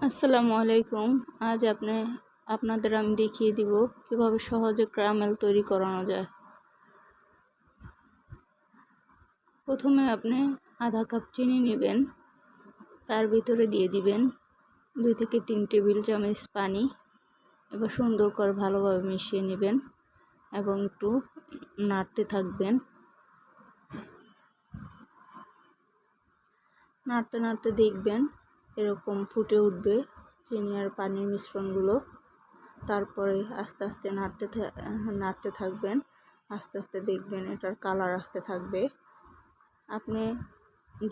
আসসালামু আলাইকুম। আজ আপনাদের আমি দেখিয়ে দিব কিভাবে সহজে ক্যারামেল তৈরি করানো যায়। প্রথমে আপনি আধা কাপ চিনি নেবেন, তার ভিতরে দিয়ে দিবেন 2 থেকে 3 টেবিল চামচ পানি। এবার সুন্দর করে ভালোভাবে মিশিয়ে নেবেন এবং একটু নাড়তে থাকবেন। নাড়তে নাড়তে দেখবেন এরকম ফুটে উঠবে চিনি আর পানির মিশ্রণগুলো। তারপরে আস্তে আস্তে নাড়তে থাকবেন। আস্তে আস্তে দেখবেন এটার কালার আসতে থাকবে। আপনি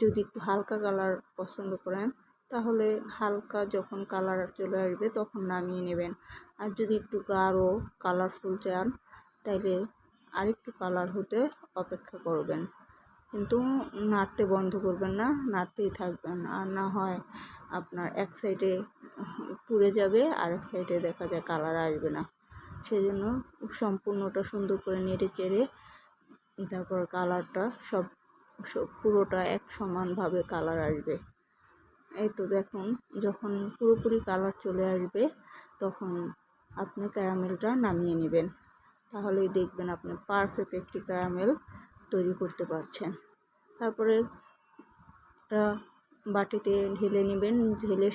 যদি একটু হালকা কালার পছন্দ করেন তাহলে হালকা যখন কালার চলে আসবে তখন নামিয়ে নেবেন। আর যদি একটু গাঢ় কালারফুল চান তাইলে আরেকটু কালার হতে অপেক্ষা করবেন, কিন্তু নাড়তে বন্ধ করবেন না, নাড়তেই থাকবেন। আর না হয় আপনার এক সাইডে পুড়ে যাবে আর এক সাইডে দেখা যায় কালার আসবে না। সেই জন্য সম্পূর্ণটা সুন্দর করে নেড়ে চেড়ে তারপর কালারটা সব পুরোটা এক সমানভাবে কালার আসবে। এই তো দেখুন, যখন পুরোপুরি কালার চলে আসবে তখন আপনি ক্যারামেলটা নামিয়ে নেবেন। তাহলেই দেখবেন আপনি পারফেক্ট একটি ক্যারামেল তৈরি করতে পারছেন। তারপরে একটা বাটিতে ঢেলে নেবেন, ঢেলে